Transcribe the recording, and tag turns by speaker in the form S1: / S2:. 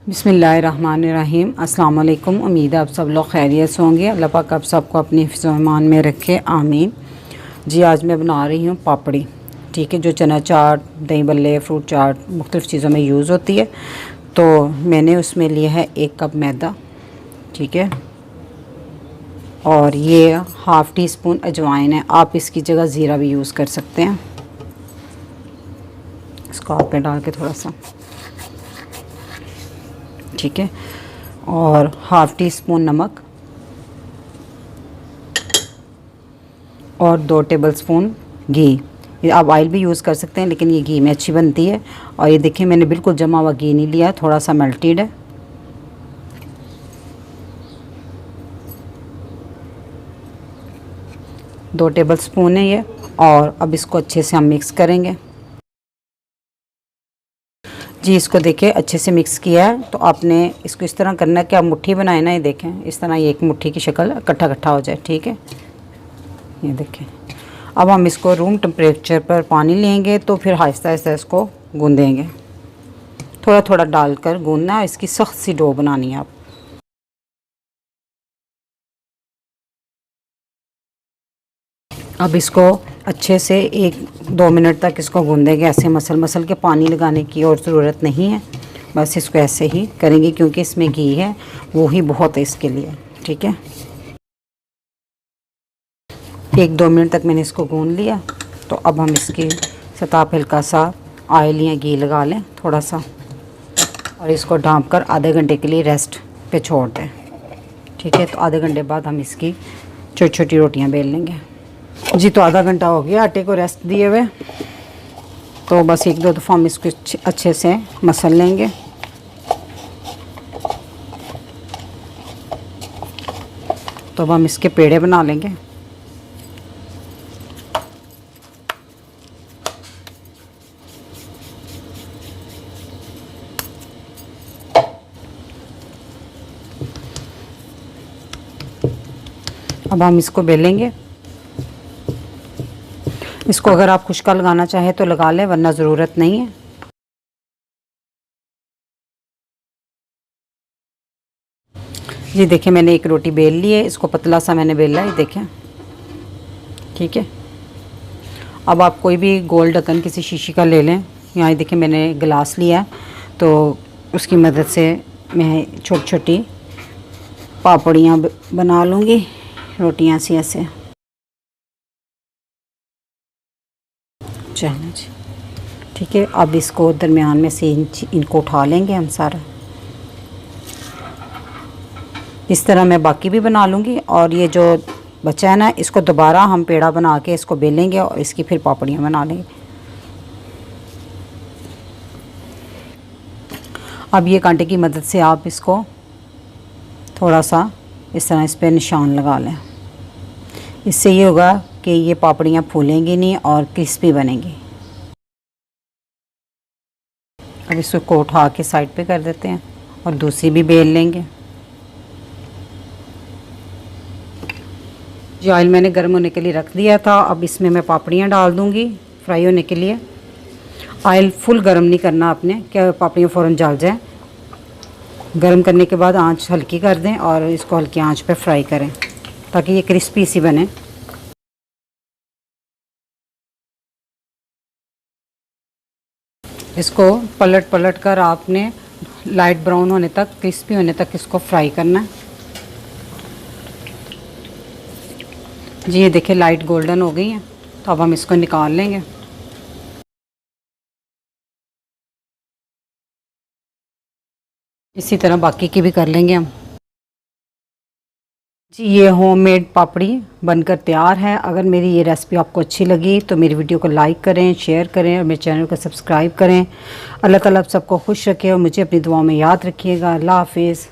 S1: बिस्मिल्लाहिर्रहमानिर्रहीम। अस्सलाम वालेकुम। उम्मीद है आप सब लोग खैरियत से होंगे। अल्लाह पाक आप सबको अपनी हिफ्ज़-ओ-ईमान में रखे, आमीन। जी आज मैं बना रही हूँ पापड़ी। ठीक है, जो चना चाट, दही बल्ले, फ्रूट चाट मुख्तलिफ़ चीज़ों में यूज़ होती है। तो मैंने उसमें लिया है 1 कप मैदा। ठीक है, और ये हाफ़ टी स्पून अजवाइन है। आप इसकी जगह ज़ीरा भी यूज़ कर सकते हैं। इसको हाथ में डाल के थोड़ा सा, ठीक है, और हाफ़ टी स्पून नमक और 2 टेबलस्पून घी। आप ऑयल भी यूज़ कर सकते हैं, लेकिन ये घी में अच्छी बनती है। और ये देखिए मैंने बिल्कुल जमा हुआ घी नहीं लिया, थोड़ा सा मेल्टेड है। दो टेबलस्पून है ये। और अब इसको अच्छे से हम मिक्स करेंगे। जी इसको देखिए अच्छे से मिक्स किया है। तो आपने इसको इस तरह करना है कि आप मुट्ठी बनाए ना, ये देखें इस तरह, ये एक मुट्ठी की शक्ल इकट्ठा इकट्ठा हो जाए। ठीक है, ये देखें। अब हम इसको रूम टेम्परेचर पर पानी लेंगे, तो फिर आहिस्ता आहिस्ता इसको गूँधेंगे। थोड़ा थोड़ा डालकर गूँधना है, इसकी सख्त सी डो बनानी है आप। अब इसको अच्छे से 1-2 मिनट तक इसको गूँधेंगे। ऐसे मसल मसल के, पानी लगाने की और ज़रूरत नहीं है। बस इसको ऐसे ही करेंगे, क्योंकि इसमें घी है, वो ही बहुत है इसके लिए। ठीक है, 1-2 मिनट तक मैंने इसको गूँध लिया। तो अब हम इसकी सतह पर हल्का सा ऑयल या घी लगा लें थोड़ा सा, और इसको ढाँप कर आधे घंटे के लिए रेस्ट पे छोड़ दें। ठीक है, तो आधे घंटे बाद हम इसकी छोटी छोटी रोटियां बेल लेंगे। जी तो आधा घंटा हो गया आटे को रेस्ट दिए हुए। तो बस 1-2 दफ़ा हम इसको अच्छे से मसल लेंगे। तो अब हम इसके पेड़े बना लेंगे। अब हम इसको बेलेंगे। इसको अगर आप खुश्का लगाना चाहें तो लगा लें, वरना ज़रूरत नहीं है। जी देखिए मैंने एक रोटी बेल ली है, इसको पतला सा मैंने बेला है, देखें। ठीक है, अब आप कोई भी गोल ढक्कन किसी शीशी का ले लें। यहाँ देखिए मैंने गिलास लिया है, तो उसकी मदद से मैं छोटी छोटी पापड़ियाँ बना लूँगी, रोटियाँ सी ऐसे। चलो जी, ठीक है। अब इसको दरमियान में से इनको उठा लेंगे हम सारा। इस तरह मैं बाकी भी बना लूँगी, और ये जो बचा है ना, इसको दोबारा हम पेड़ा बना के इसको बेलेंगे और इसकी फिर पापड़ियाँ बना लेंगे। अब ये कांटे की मदद से आप इसको थोड़ा सा इस तरह इस पर निशान लगा लें। इससे ये होगा कि ये पापड़ियाँ फूलेंगी नहीं और क्रिस्पी बनेंगी। अब इसको उठा के साइड पे कर देते हैं और दूसरी भी बेल लेंगे। जो ऑयल मैंने गर्म होने के लिए रख दिया था, अब इसमें मैं पापड़ियाँ डाल दूँगी फ्राई होने के लिए। ऑयल फुल गर्म नहीं करना आपने, क्या पापड़ियाँ फ़ौरन जल जाए। गर्म करने के बाद आंच हल्की कर दें और इसको हल्की आंच पे फ्राई करें, ताकि ये क्रिस्पी सी बने। इसको पलट पलट कर आपने लाइट ब्राउन होने तक, क्रिस्पी होने तक इसको फ्राई करना है। जी ये देखिए लाइट गोल्डन हो गई हैं, तो अब हम इसको निकाल लेंगे। इसी तरह बाकी की भी कर लेंगे हम। जी ये होममेड पापड़ी बनकर तैयार है। अगर मेरी ये रेसिपी आपको अच्छी लगी तो मेरी वीडियो को लाइक करें, शेयर करें और मेरे चैनल को सब्सक्राइब करें। अल्लाह ताला आप सबको खुश रखे और मुझे अपनी दुआओं में याद रखिएगा। अल्लाह हाफिज़।